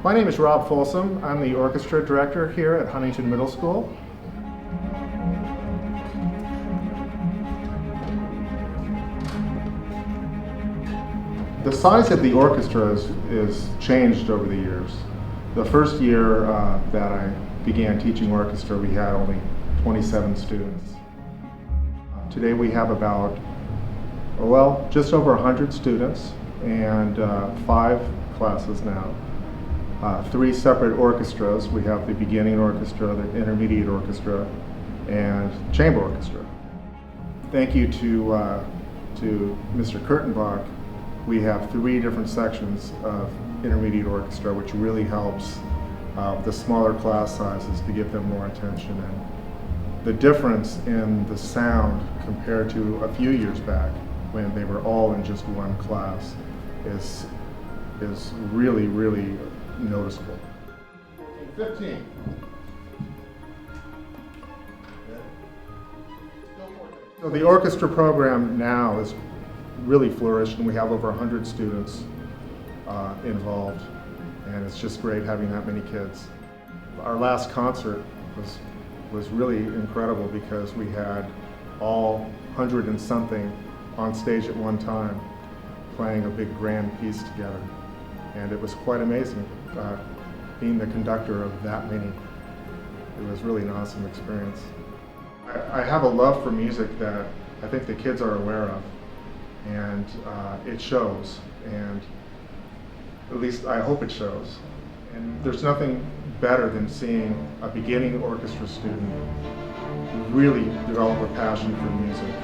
My name is Rob Folsom. I'm the orchestra director here at Huntington Middle School. The size of the orchestra is changed over the years. The first year that I began teaching orchestra, we had only 27 students. Today we have about, well, just over 100 students and 5 classes now. 3 separate orchestras. We have the beginning orchestra, the intermediate orchestra, and chamber orchestra. Thank you to Mr. Kurtenbach. We have 3 different sections of intermediate orchestra, which really helps the smaller class sizes to give them more attention. And the difference in the sound compared to a few years back when they were all in just one class is really, really noticeable. 15. So the orchestra program now is really flourished, and we have over 100 students involved, and it's just great having that many kids. Our last concert was really incredible because we had all 100 and something on stage at one time playing a big grand piece together. And it was quite amazing being the conductor of that many. It was really an awesome experience. I have a love for music that I think the kids are aware of, and it shows, and at least I hope it shows. And there's nothing better than seeing a beginning orchestra student really develop a passion for music.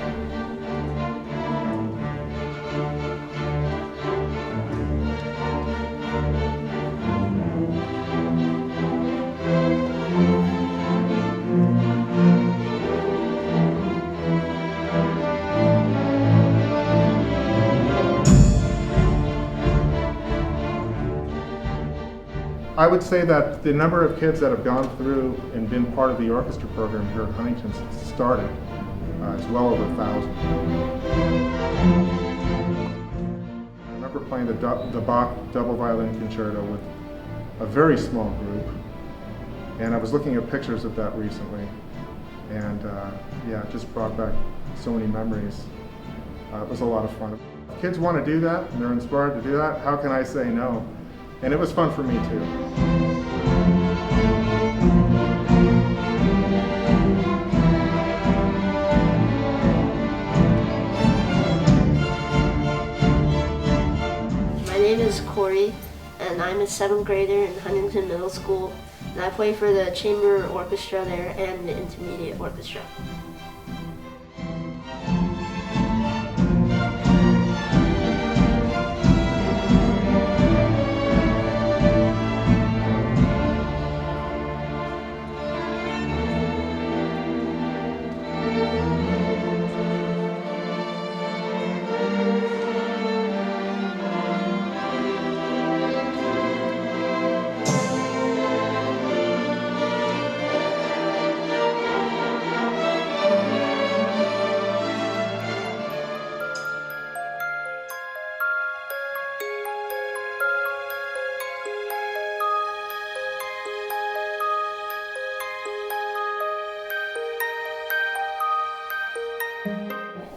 I would say that the number of kids that have gone through and been part of the orchestra program here at Huntington since it started is well over 1,000. I remember playing the Bach double violin concerto with a very small group, and I was looking at pictures of that recently, and yeah, it just brought back so many memories. It was a lot of fun. If kids want to do that and they're inspired to do that, how can I say no? And it was fun for me too. My name is Corey, and I'm a 7th grader in Huntington Middle School, and I play for the chamber orchestra there and the intermediate orchestra.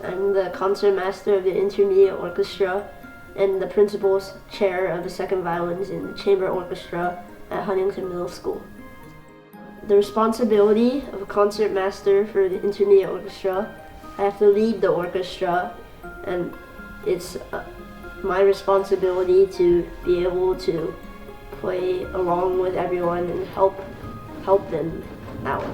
I'm the concertmaster of the intermediate orchestra and the principal's chair of the second violins in the chamber orchestra at Huntington Middle School. The responsibility of a concertmaster for the intermediate orchestra, I have to lead the orchestra, and it's my responsibility to be able to play along with everyone and help them out.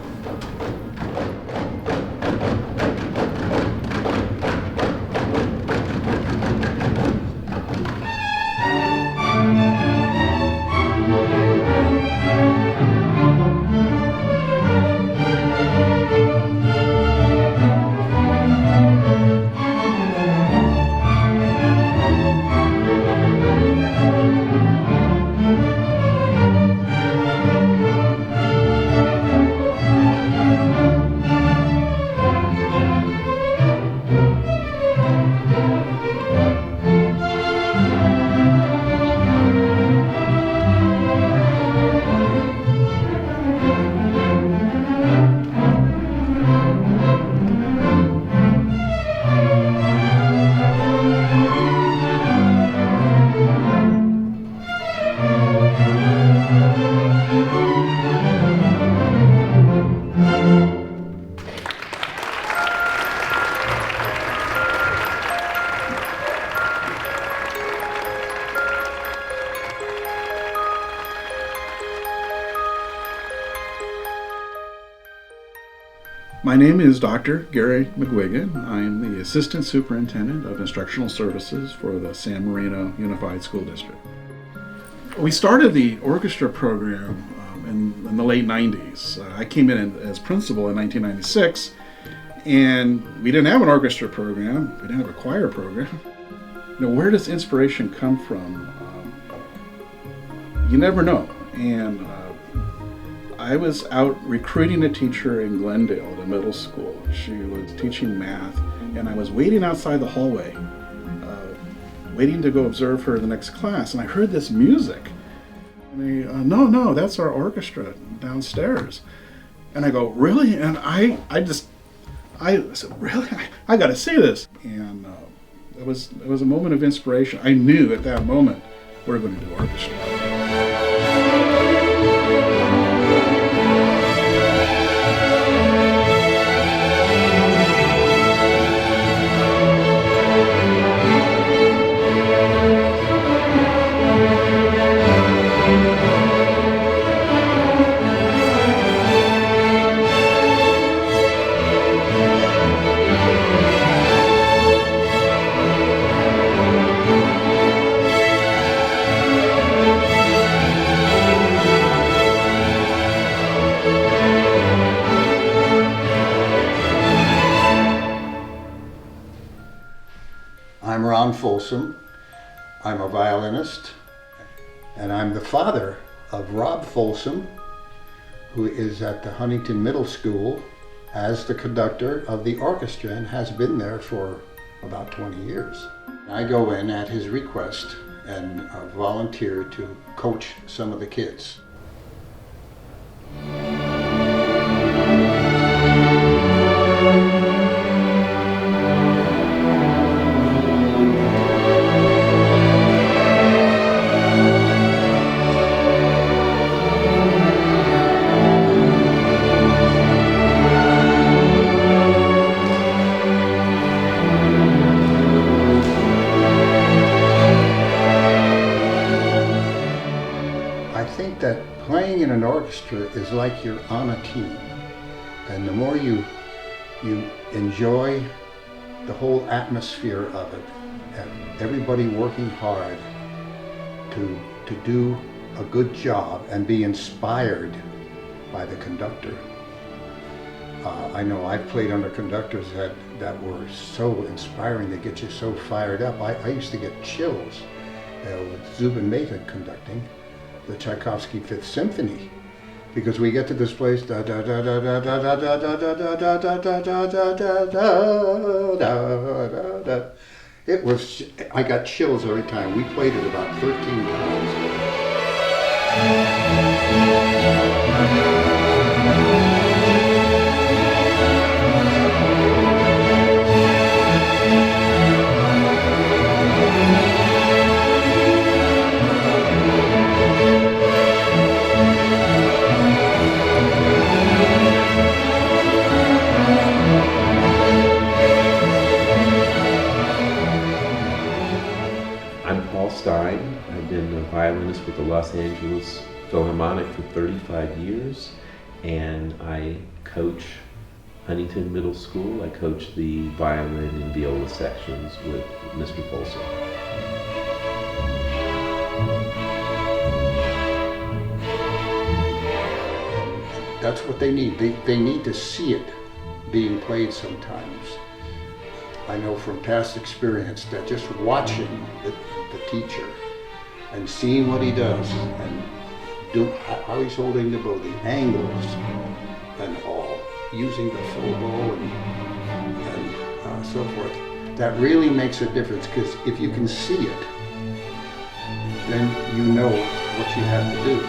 My name is Dr. Gary McGuigan. I'm the Assistant Superintendent of Instructional Services for the San Marino Unified School District. We started the orchestra program in the late 90s. I came in as principal in 1996, and we didn't have an orchestra program. We didn't have a choir program. Where does inspiration come from? You never know. And I was out recruiting a teacher in Glendale, the middle school. She was teaching math, and I was waiting outside the hallway, waiting to go observe her in the next class, and I heard this music. And no, that's our orchestra downstairs. And I go, really? And I said, really? I got to see this. And it was a moment of inspiration. I knew at that moment we're going to do orchestra. I'm Folsom. I'm a violinist, and I'm the father of Rob Folsom, who is at the Huntington Middle School as the conductor of the orchestra and has been there for about 20 years. I go in at his request and volunteer to coach some of the kids. That playing in an orchestra is like you're on a team, and the more you enjoy the whole atmosphere of it, and everybody working hard to do a good job and be inspired by the conductor. I know I've played under conductors that were so inspiring, they get you so fired up. I used to get chills with Zubin Mehta conducting the Tchaikovsky Fifth Symphony, because we get to this place, da da da da da da da da da da da da da da da da da. It was, I got chills every time. We played it about 13 times. with the Los Angeles Philharmonic for 35 years, and I coach Huntington Middle School. I coach the violin and viola sections with Mr. Folsom. That's what they need. They need to see it being played sometimes. I know from past experience that just watching the teacher and seeing what he does and how he's holding the bow, the angles and all, using the full bow and so forth, that really makes a difference, because if you can see it, then you know what you have to do.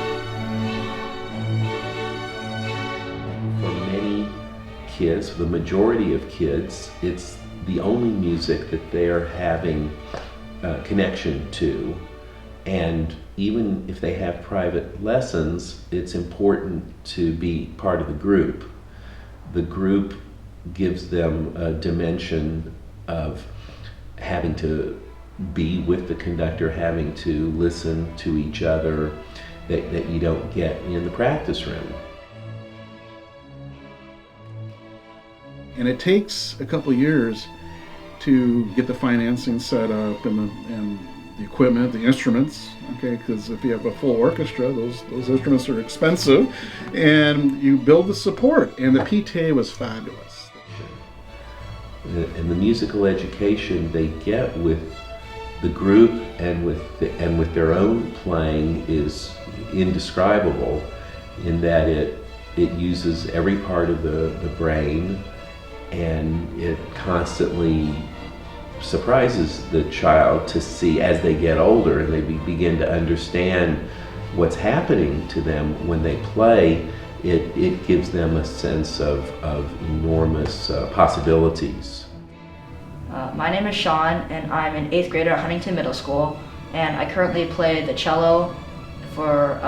For many kids, the majority of kids, it's the only music that they're having connection to, and even if they have private lessons, it's important to be part of the group. The group gives them a dimension of having to be with the conductor, having to listen to each other, that you don't get in the practice room. And it takes a couple of years to get the financing set up and the equipment, the instruments, okay, because if you have a full orchestra, those instruments are expensive, and you build the support, and the PTA was fabulous. And the musical education they get with the group and with their own playing is indescribable, in that it uses every part of the brain, and it constantly surprises the child to see, as they get older and they begin to understand what's happening to them when they play, it gives them a sense of enormous possibilities. My name is Sean, and I'm an 8th grader at Huntington Middle School, and I currently play the cello for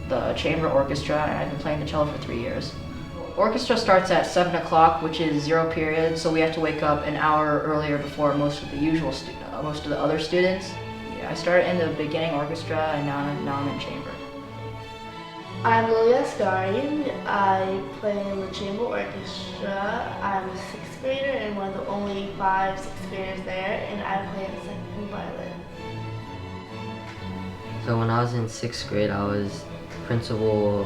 the chamber orchestra, and I've been playing the cello for 3 years. Orchestra starts at 7 o'clock, which is 0 period, so we have to wake up an hour earlier before most of the other students. Yeah, I started in the beginning orchestra, and now I'm in chamber. I'm Lilia Scarin. I play in the chamber orchestra. I'm a 6th grader and one of the only 5 6th graders there, and I play the second violin. So when I was in 6th grade, I was principal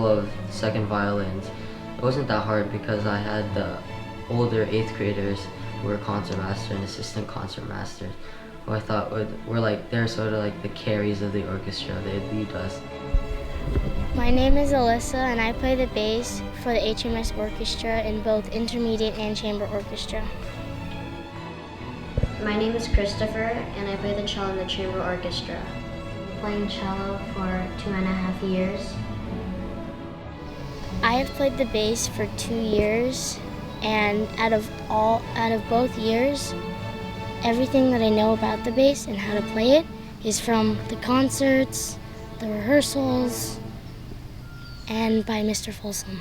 of second violins. It wasn't that hard because I had the older 8th graders who were concertmaster and assistant concertmasters, who I thought they're sort of like the carries of the orchestra. They'd lead us. My name is Alyssa, and I play the bass for the HMS Orchestra in both intermediate and chamber orchestra. My name is Christopher, and I play the cello in the chamber orchestra. I'm playing cello for 2.5 years. I have played the bass for 2 years, and out of both years, everything that I know about the bass and how to play it is from the concerts, the rehearsals, and by Mr. Folsom.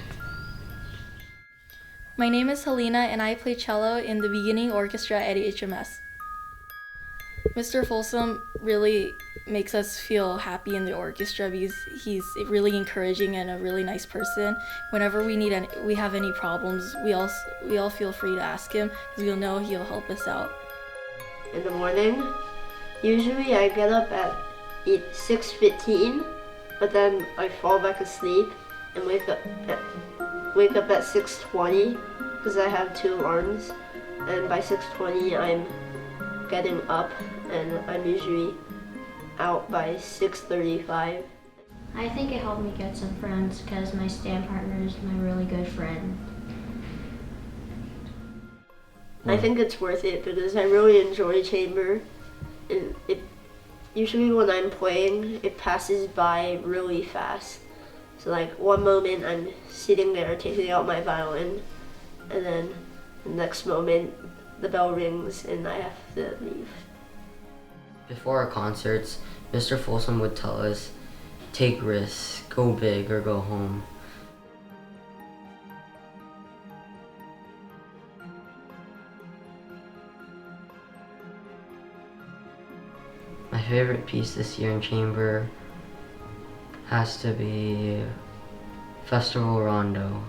My name is Helena, and I play cello in the beginning orchestra at HMS. Mr. Folsom really makes us feel happy in the orchestra because he's really encouraging and a really nice person. Whenever we have any problems, we all feel free to ask him, because we'll know he'll help us out. In the morning, usually I get up at 6:15, but then I fall back asleep and wake up at 6:20 because I have 2 alarms, and by 6:20 I'm getting up, and I'm usually out by 6:35. I think it helped me get some friends because my stand partner is my really good friend. I think it's worth it because I really enjoy chamber, and usually when I'm playing, it passes by really fast. So like one moment I'm sitting there taking out my violin, and then the next moment the bell rings and I have to leave. Before our concerts, Mr. Folsom would tell us, take risks, go big or go home. My favorite piece this year in chamber has to be Festival Rondo,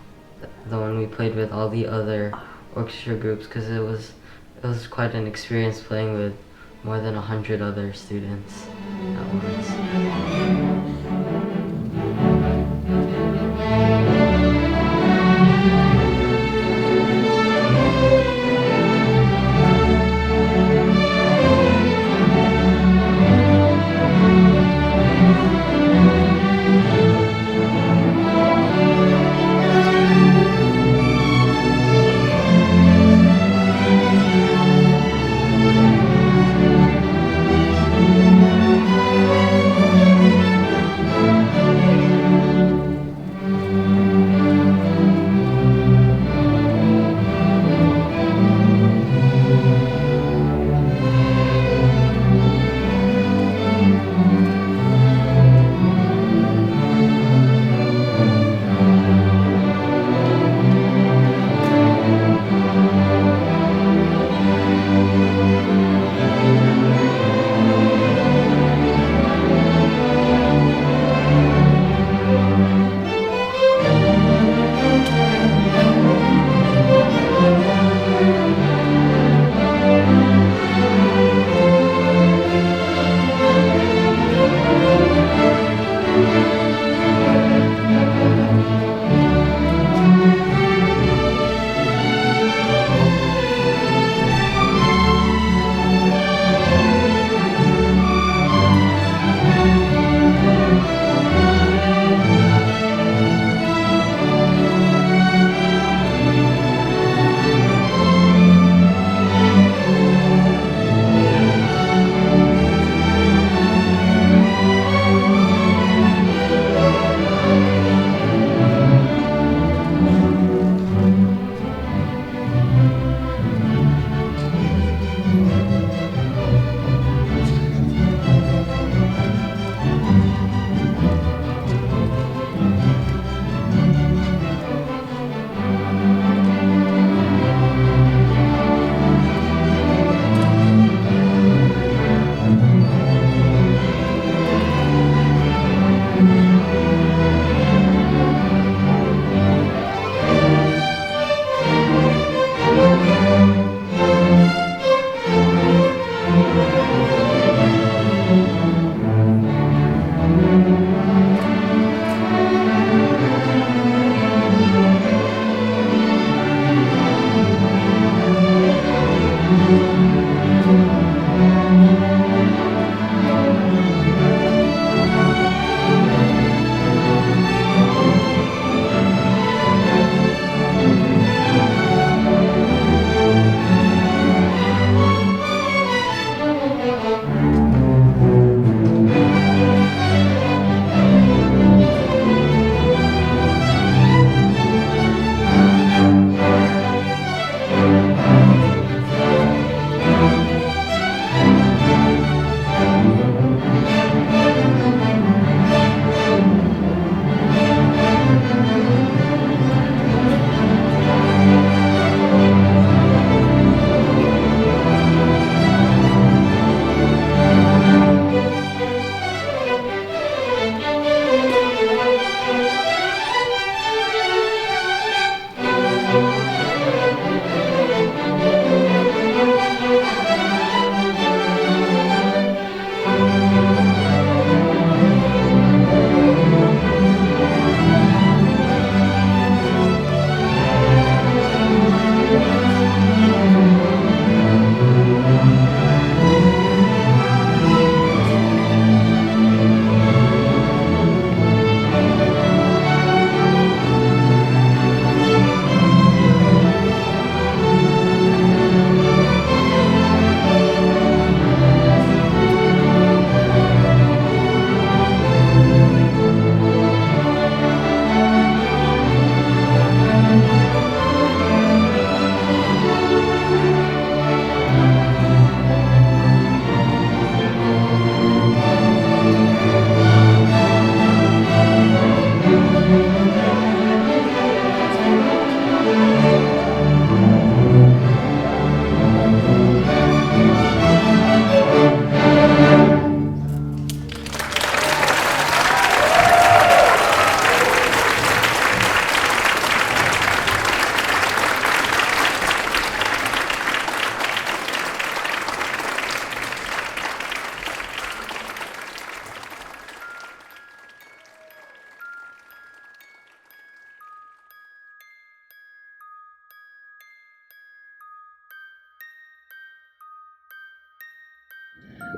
the one we played with all the other orchestra groups, because it was quite an experience playing with more than 100 other students at once.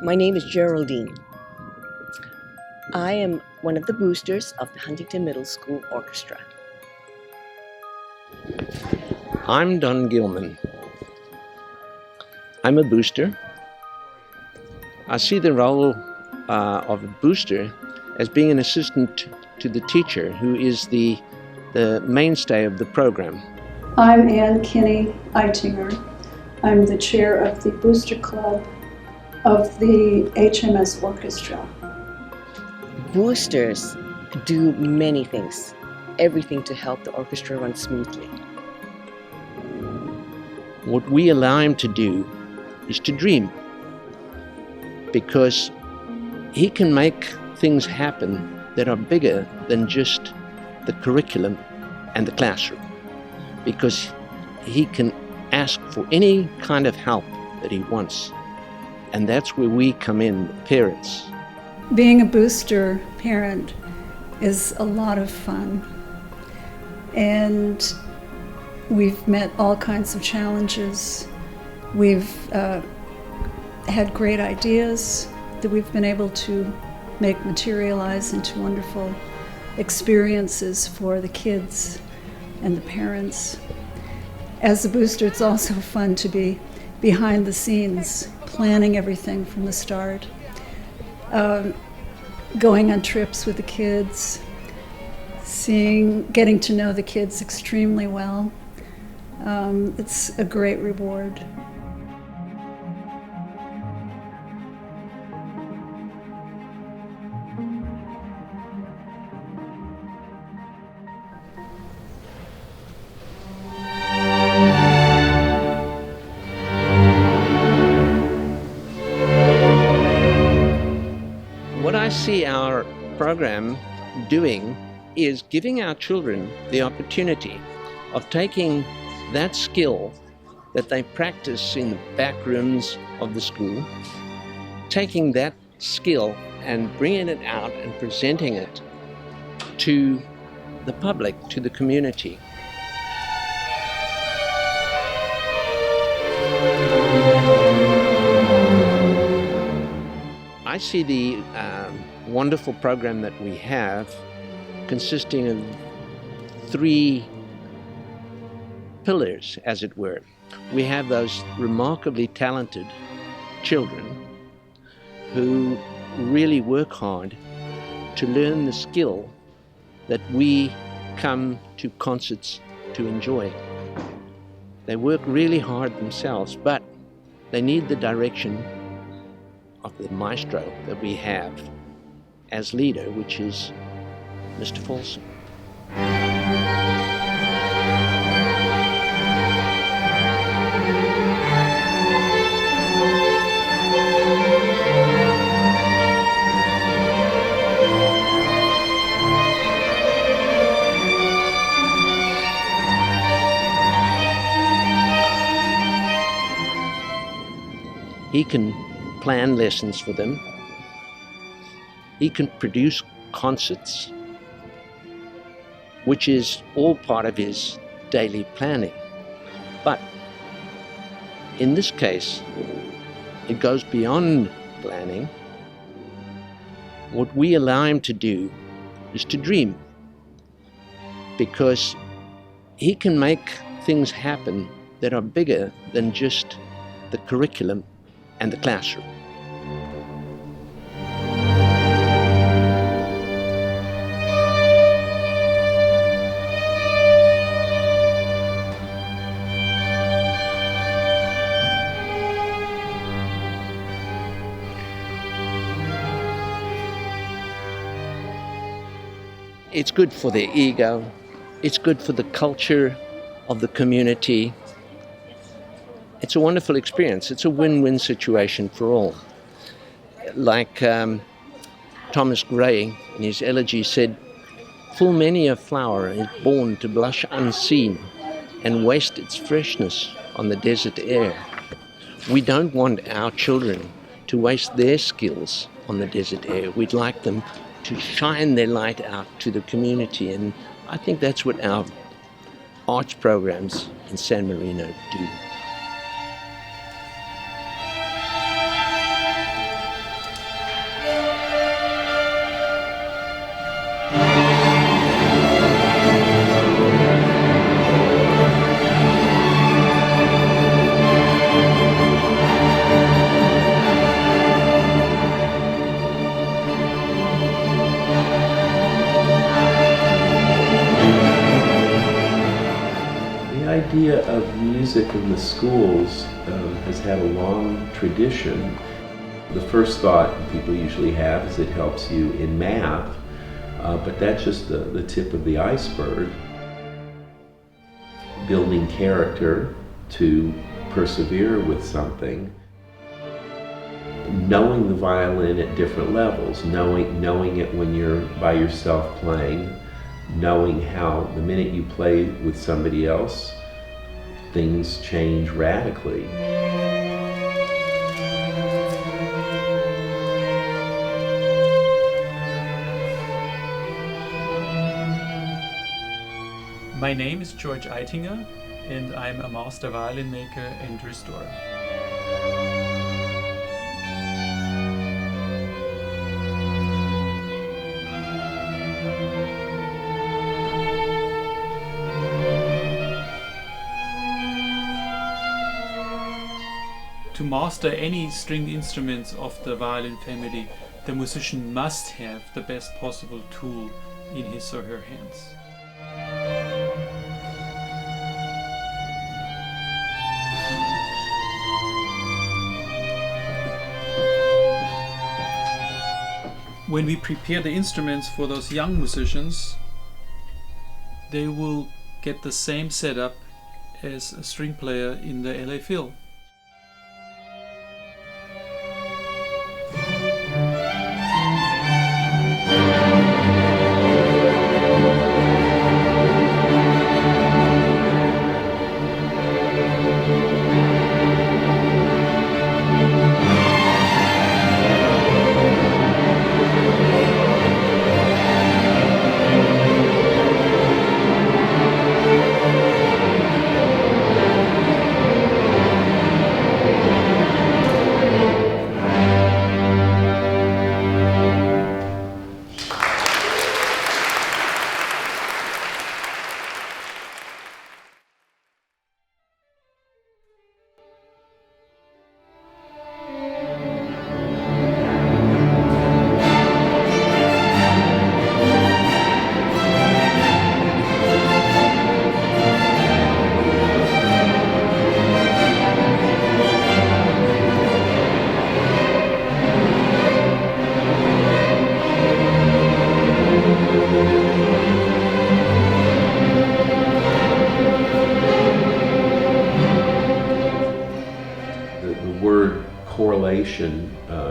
My name is Geraldine. I am one of the boosters of the Huntington Middle School Orchestra. I'm Don Gilman. I'm a booster. I see the role of a booster as being an assistant to the teacher, who is the mainstay of the program. I'm Ann Kinney-Eittinger. I'm the chair of the Booster Club of the HMS Orchestra. Boosters do many things, everything to help the orchestra run smoothly. What we allow him to do is to dream, because he can make things happen that are bigger than just the curriculum and the classroom, because he can ask for any kind of help that he wants. And that's where we come in, parents. Being a booster parent is a lot of fun. And we've met all kinds of challenges. We've had great ideas that we've been able to make materialize into wonderful experiences for the kids and the parents. As a booster, it's also fun to be behind the scenes, planning everything from the start, going on trips with the kids, getting to know the kids extremely well. It's a great reward. What I see our program doing is giving our children the opportunity of taking that skill that they practice in the back rooms of the school, taking that skill and bringing it out and presenting it to the public, to the community. I see the wonderful program that we have consisting of 3 pillars, as it were. We have those remarkably talented children who really work hard to learn the skill that we come to concerts to enjoy. They work really hard themselves, but they need the direction of the maestro that we have as leader, which is Mr. Folsom. He can plan lessons for them. He can produce concerts, which is all part of his daily planning. But in this case, it goes beyond planning. What we allow him to do is to dream, because he can make things happen that are bigger than just the curriculum and the classroom. It's good for their ego, it's good for the culture of the community. It's a wonderful experience. It's a win-win situation for all. Like Thomas Gray in his elegy said, "Full many a flower is born to blush unseen and waste its freshness on the desert air." We don't want our children to waste their skills on the desert air. We'd like them to shine their light out to the community, and I think that's what our arts programs in San Marino do. idea of music in the schools has had a long tradition. The first thought people usually have is it helps you in math, but that's just the tip of the iceberg. Building character to persevere with something. Knowing the violin at different levels, knowing it when you're by yourself playing, knowing how the minute you play with somebody else, things change radically. My name is Georg Eittinger, and I'm a master violin maker and restorer. To master any stringed instruments of the violin family, the musician must have the best possible tool in his or her hands. When we prepare the instruments for those young musicians, they will get the same setup as a string player in the LA Phil.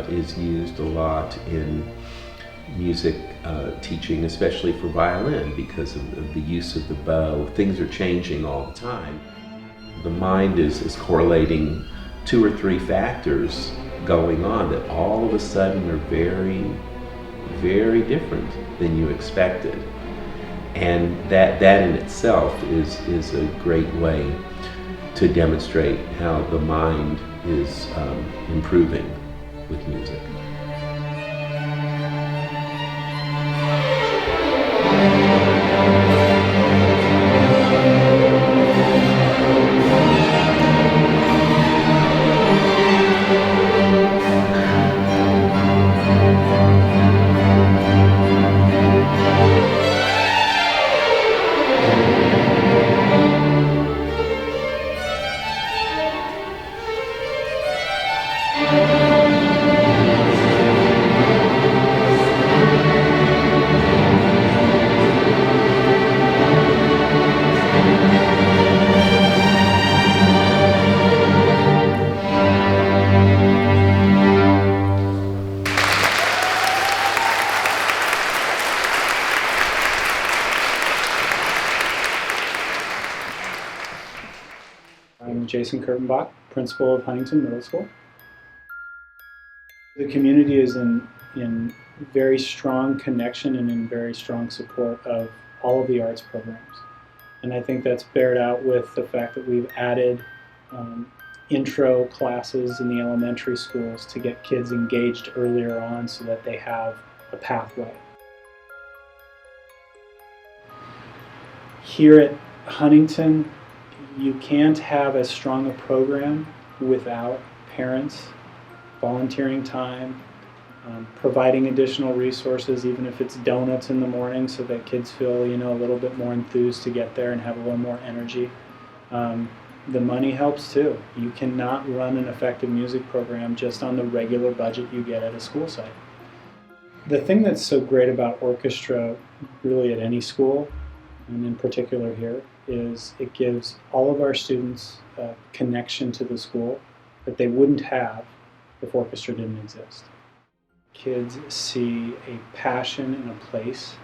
Is used a lot in music teaching, especially for violin, because of the use of the bow. Things are changing all the time. The mind is correlating 2 or 3 factors going on that all of a sudden are very, very different than you expected. And that in itself is a great way to demonstrate how the mind is improving with music. I'm Jason Kurtenbach, principal of Huntington Middle School. The community is in very strong connection and in very strong support of all of the arts programs. And I think that's bared out with the fact that we've added intro classes in the elementary schools to get kids engaged earlier on so that they have a pathway. Here at Huntington, you can't have as strong a program without parents volunteering time, providing additional resources, even if it's donuts in the morning so that kids feel, a little bit more enthused to get there and have a little more energy. The money helps too. You cannot run an effective music program just on the regular budget you get at a school site. The thing that's so great about orchestra, really at any school, and in particular here, is it gives all of our students a connection to the school that they wouldn't have if orchestra didn't exist. Kids see a passion and a place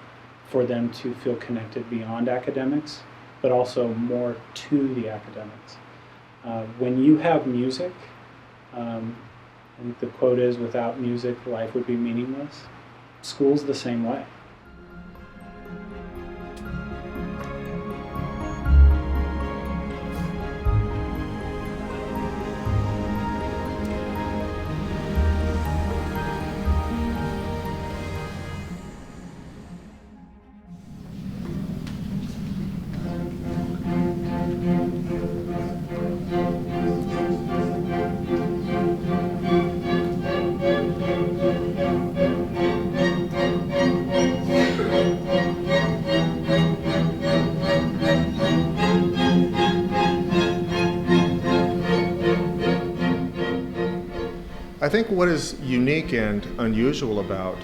for them to feel connected beyond academics, but also more to the academics. When you have music, I think the quote is, without music, life would be meaningless. School's the same way. I think what is unique and unusual about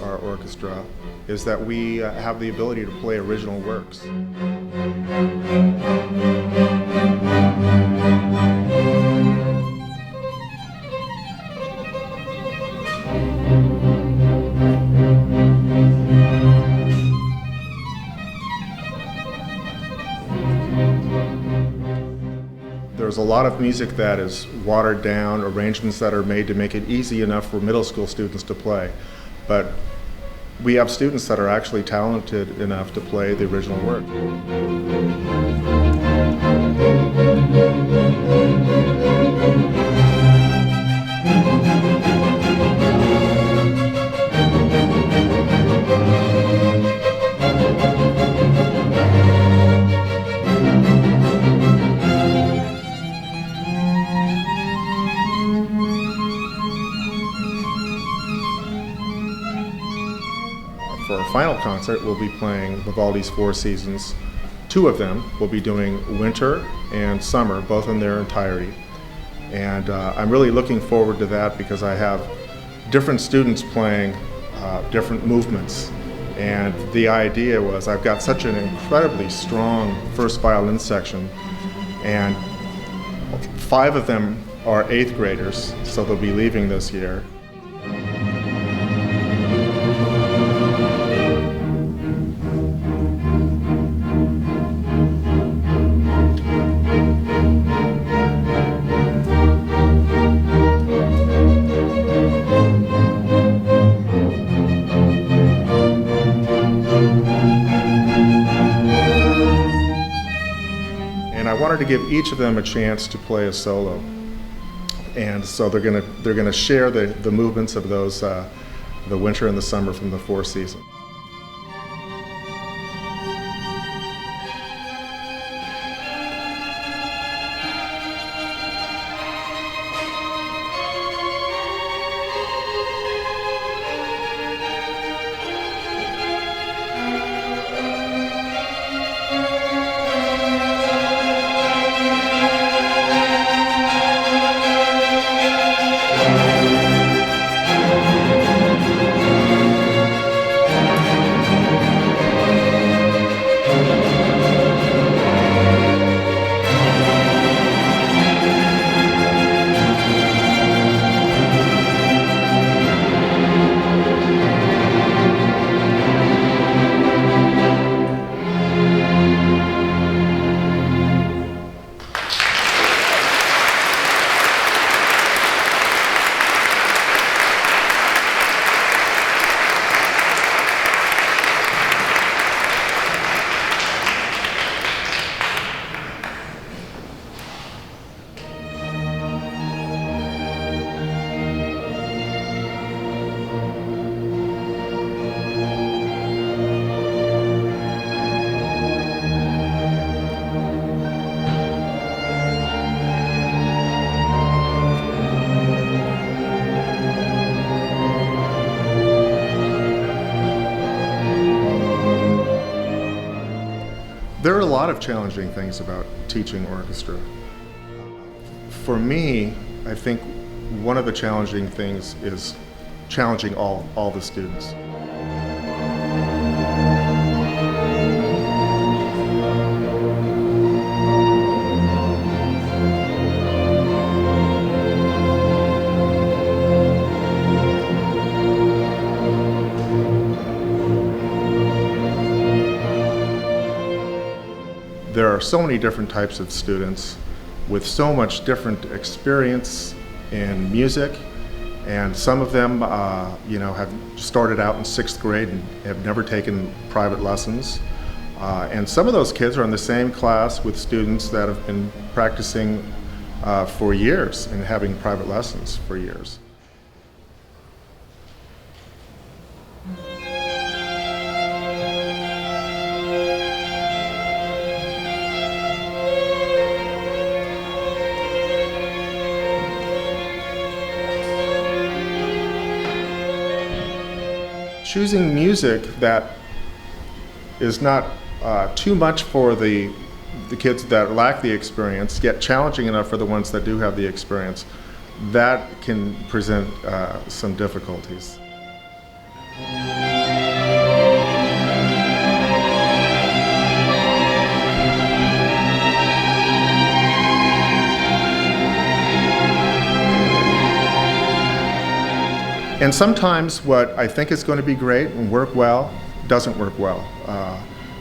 our orchestra is that we have the ability to play original works. There's a lot of music that is watered down, arrangements that are made to make it easy enough for middle school students to play. But we have students that are actually talented enough to play the original work. For our final concert, we'll be playing Vivaldi's Four Seasons. Two of them will be doing winter and summer, both in their entirety. And I'm really looking forward to that because I have different students playing different movements. And the idea was I've got such an incredibly strong first violin section, and 5 of them are 8th graders, so they'll be leaving this year. And I wanted to give each of them a chance to play a solo, and so they're gonna share the movements of those the winter and the summer from the Four Seasons. There are a lot of challenging things about teaching orchestra. For me, I think one of the challenging things is challenging all the students. There are so many different types of students with so much different experience in music, and some of them have started out in 6th grade and have never taken private lessons. And some of those kids are in the same class with students that have been practicing for years and having private lessons for years. Choosing music that is not too much for the kids that lack the experience, yet challenging enough for the ones that do have the experience, that can present some difficulties. And sometimes what I think is going to be great and work well doesn't work well.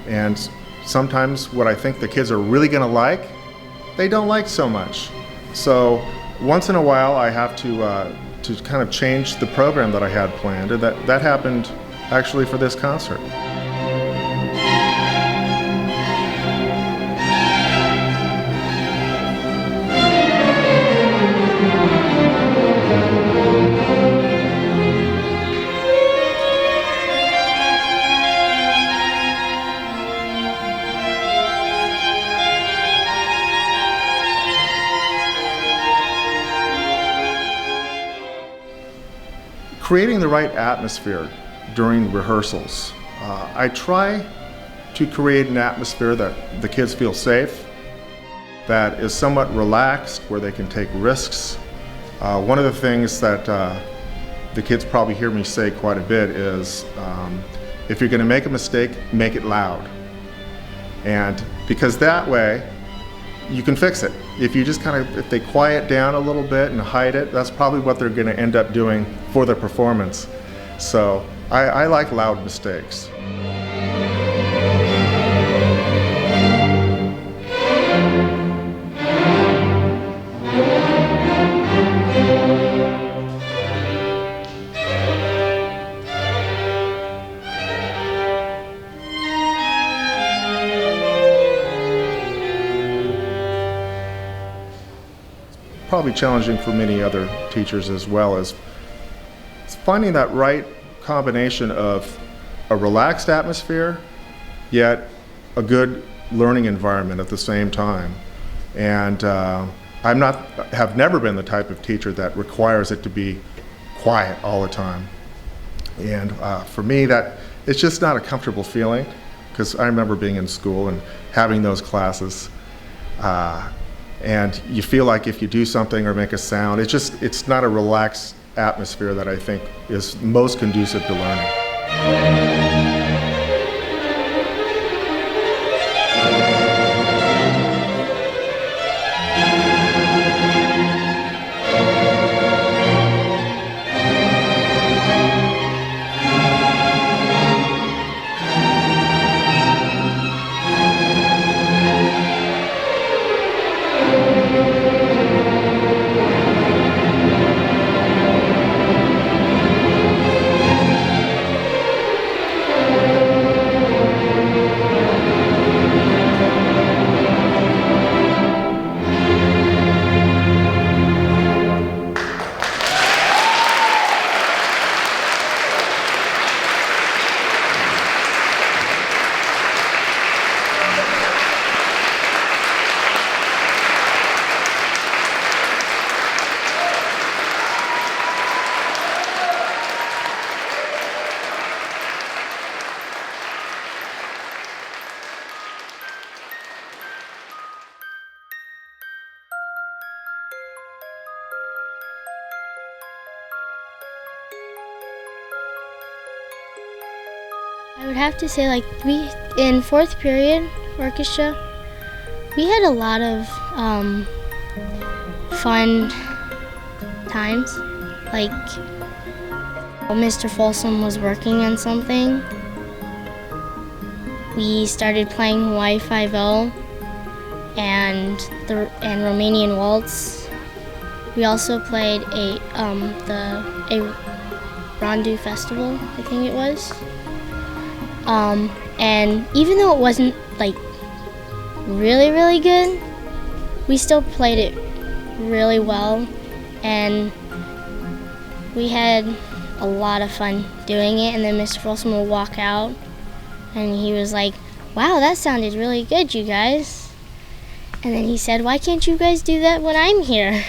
And sometimes what I think the kids are really going to like, they don't like so much. So once in a while I have to kind of change the program that I had planned, and that happened actually for this concert. Creating the right atmosphere during rehearsals. I try to create an atmosphere that the kids feel safe, that is somewhat relaxed, where they can take risks. One of the things that the kids probably hear me say quite a bit is, if you're going to make a mistake, make it loud. And because that way, you can fix it. If they quiet down a little bit and hide it, that's probably what they're going to end up doing for their performance. So I like loud mistakes. Probably challenging for many other teachers as well, as finding that right combination of a relaxed atmosphere, yet a good learning environment at the same time. And have never been the type of teacher that requires it to be quiet all the time. And for me, it's just not a comfortable feeling, because I remember being in school and having those classes. And you feel like if you do something or make a sound, it's not a relaxed atmosphere that I think is most conducive to learning. I would have to say, like, in fourth period orchestra, we had a lot of fun times. Like, Mr. Folsom was working on something. We started playing Hawaii Five-O and Romanian Waltz. We also played a Rondu festival, I think it was. And even though it wasn't like really, really good, we still played it really well, and we had a lot of fun doing it. And then Mr. Folsom would walk out and he was like, "Wow, that sounded really good, you guys." And then he said, "Why can't you guys do that when I'm here?"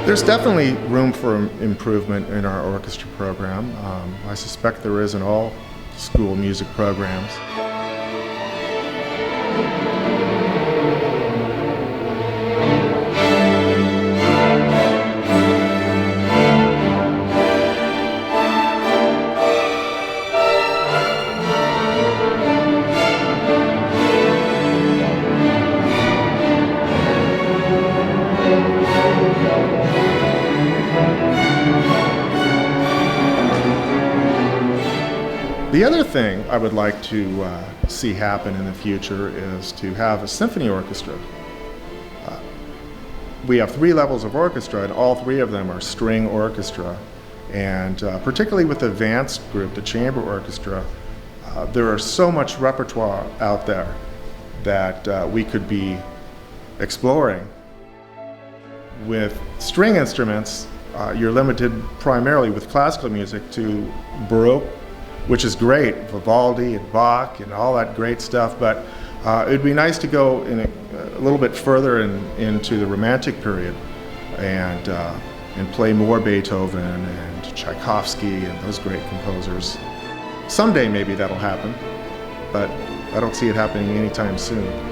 There's definitely room for improvement in our orchestra program. I suspect there is in all school music programs. The other thing I would like to see happen in the future is to have a symphony orchestra. We have 3 levels of orchestra, and all 3 of them are string orchestra. And particularly with the advanced group, the chamber orchestra, there are so much repertoire out there that we could be exploring. With string instruments, you're limited primarily with classical music to Baroque, which is great, Vivaldi and Bach and all that great stuff, but it'd be nice to go in a little bit further into the Romantic period and play more Beethoven and Tchaikovsky and those great composers. Someday maybe that'll happen, but I don't see it happening anytime soon.